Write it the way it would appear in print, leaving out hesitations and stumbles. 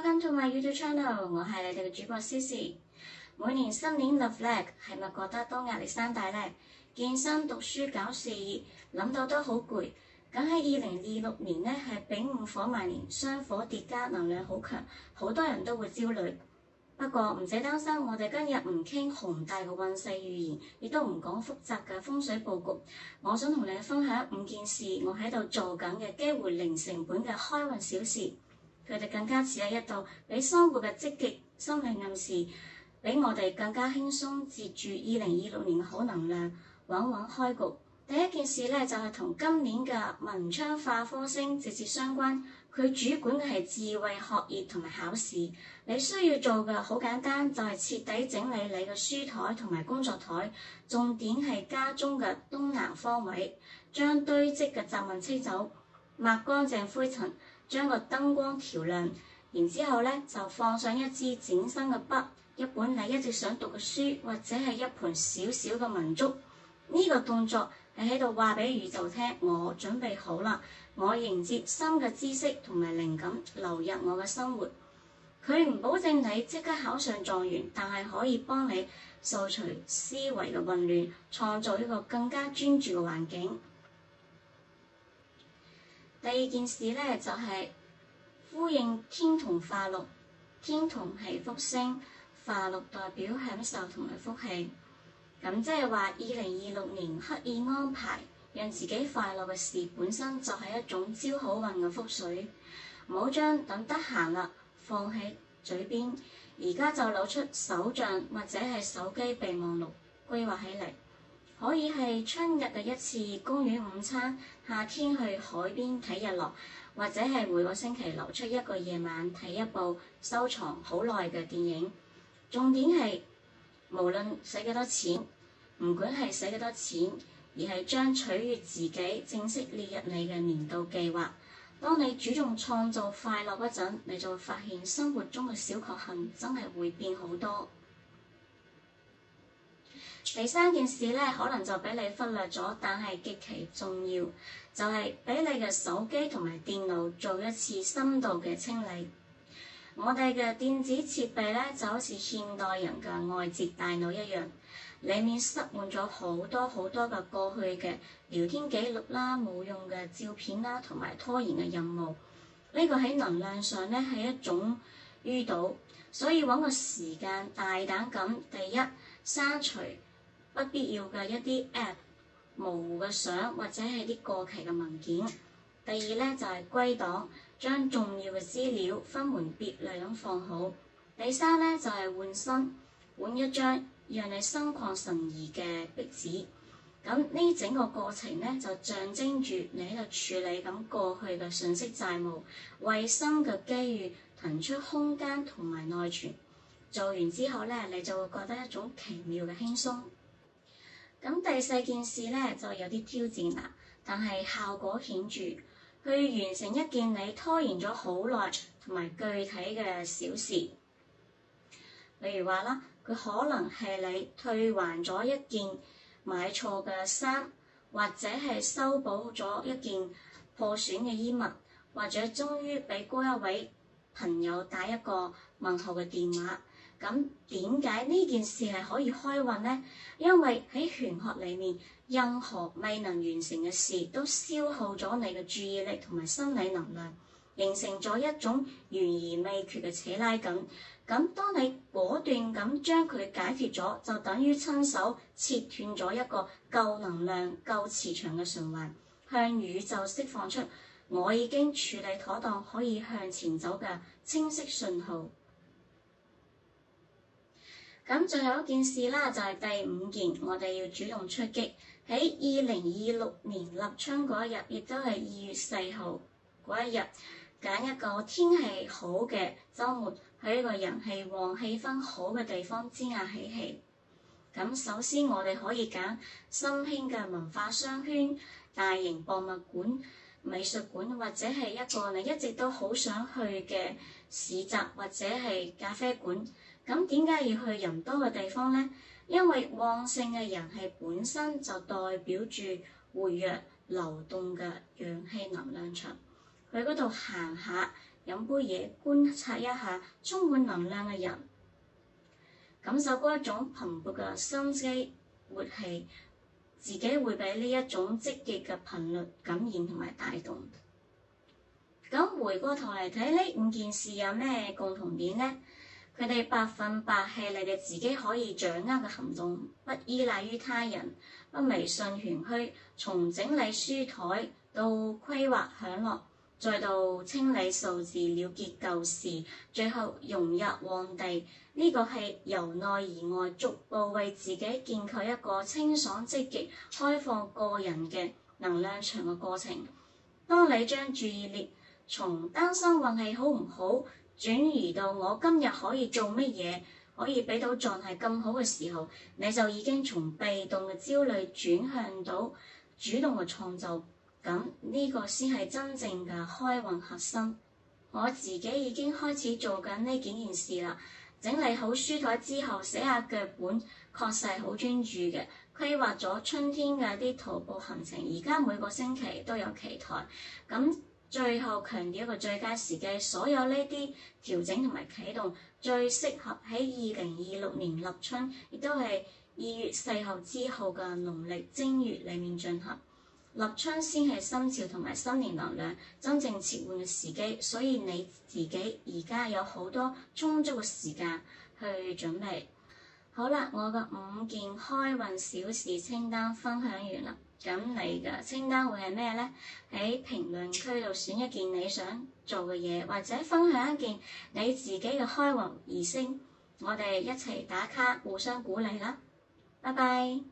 Welcome to my YouTube channel， 我係你哋嘅主播 Cici。每年新年立 flag 係咪覺得都壓力山大呢？健身、讀書、搞事業，諗到都好攰。梗喺2026年呢係丙午火埋年，雙火疊加，能量好強，好多人都會焦慮。不過唔使擔心，我哋今日唔傾宏大嘅運勢預言，亦都唔講複雜嘅風水佈局。我想同你分享5件事，我喺度做緊嘅機會零成本嘅開運小事。佢哋更加似係一道俾生活嘅積極心理暗示，俾我哋更加輕鬆接住2026年嘅好能量，穩穩開局。第一件事呢，就係同今年嘅文昌化科星直接相關，佢主管嘅係智慧、學業同埋考試。你需要做嘅好簡單，就係徹底整理你嘅書台同埋工作台，重點係家中嘅東南方位，將堆積嘅雜物清走，抹乾淨灰塵，將個燈光調亮，然之後呢，就放上一支整新嘅筆，一本你一直想讀嘅書，或者係一盤小小嘅文竹。呢個動作係喺度話俾宇宙聽，我準備好啦，我迎接新嘅知識同埋靈感流入我嘅生活。佢唔保證你即刻考上狀元，但係可以幫你掃除思維嘅混亂，創造一個更加專注嘅環境。第二件事呢，就係呼應天同化祿。天同係福星，化祿代表享受同埋福氣。咁即係話2026年刻意安排讓自己快樂嘅事，本身就係一種招好運嘅福水。唔好將等得閒啦放喺嘴邊，而家就攞出手帳或者係手機備忘錄規劃起嚟。可以係春日嘅一次公園午餐，夏天去海邊睇日落，或者係每個星期留出一個夜晚睇一部收藏好耐嘅電影。重點係無論使幾多錢，唔管係使幾多錢，而係將取悅自己正式列入你嘅年度計劃。當你主動創造快樂嗰陣，你就會發現生活中嘅小確幸真係會變好多。第三件事呢，可能就俾你忽略咗，但係極其重要，就係俾你嘅手機同埋電腦做一次深度嘅清理。我哋嘅電子設備呢，就好似現代人嘅外接大腦一樣，裡面塞滿咗好多嘅過去嘅聊天記錄啦、冇用嘅照片啦，同埋拖延嘅任務。呢個喺能量上呢，係一種淤堵，所以揾個時間大膽咁，第一刪除不必要嘅一啲 app、模糊嘅相或者係啲過期嘅文件。第二呢，就係歸檔，將重要嘅資料分門別類咁放好。第三呢，就係換新，換一張讓你心曠神怡嘅壁紙。咁呢整個過程呢，就象徵住你喺度處理緊過去嘅信息債務，為新嘅機遇騰出空間同埋內存。做完之後呢，你就會覺得一種奇妙嘅輕鬆。咁第四件事呢，就有啲挑戰啦，但係效果顯著，去完成一件你拖延咗好耐同埋具體嘅小事。例如話啦，佢可能係你退還咗一件買錯嘅衫，或者係修補咗一件破損嘅衣物，或者終於俾嗰一位朋友打一個問候嘅電話。咁點解呢件事係可以開運呢？因為喺玄學裡面，任何未能完成嘅事都消耗咗你嘅注意力同埋心理能量，形成咗一種懸而未決嘅扯拉緊。咁當你果斷咁將佢解決咗，就等於親手切斷咗一個夠能量、夠磁場嘅循環，向宇宙釋放出我已經處理妥當，可以向前走嘅清晰信號。咁最後一件事啦，就係第5件，我哋要主動出擊。喺2026年立春嗰一日，亦都係2月4號嗰一日，揀一個天氣好嘅週末，去一個人氣旺、氣氛好嘅地方沾下喜氣。咁首先我哋可以揀新興嘅文化商圈、大型博物館、美術館，或者係一個你一直都好想去嘅市集或者係咖啡館。咁點解要去人多嘅地方呢？因為旺盛嘅人氣本身就代表住活躍流動嘅陽氣能量場，去嗰度行下，有飲杯嘢，觀察一下充滿能量嘅人，感受嗰一種蓬勃嘅生機活氣，自己會俾呢一種積極嘅頻率感染同埋帶動。咁回過頭嚟睇呢5件事有咩共同點呢？佢哋百分百係你哋自己可以掌握嘅行動，不依賴於他人，不迷信玄虛，從整理書枱到規劃享樂，再到清理數字了結舊事，最後融入旺地，呢個係由內而外逐步為自己建構一個清爽積極、開放個人嘅能量場嘅過程。當你將注意力從擔心運氣好唔好，轉移到我今日可以做乜嘢，可以俾到狀態更好嘅時候，你就已經從被動嘅焦慮轉向到主動嘅創造。咁呢個先係真正嘅開運核心。我自己已經開始做緊呢幾件事啦。整理好書枱之後，寫下腳本，確實係好專注嘅。規劃咗春天嘅啲徒步行程，而家每個星期都有期待。咁最後強調一個最佳時機，所有呢啲調整同埋啟動最適合喺2026年立春，亦都係2月4號之後嘅農曆正月裡面進行。立春先係新潮同埋新年能量真正切換嘅時機，所以你自己而家有好多充足嘅時間去準備。好啦，我嘅5件開運小事清單分享完啦。咁你嘅清單會係咩呢？喺評論區度選一件你想做嘅嘢，或者分享一件你自己嘅開運儀式，我哋一齊打卡，互相鼓勵啦。拜拜。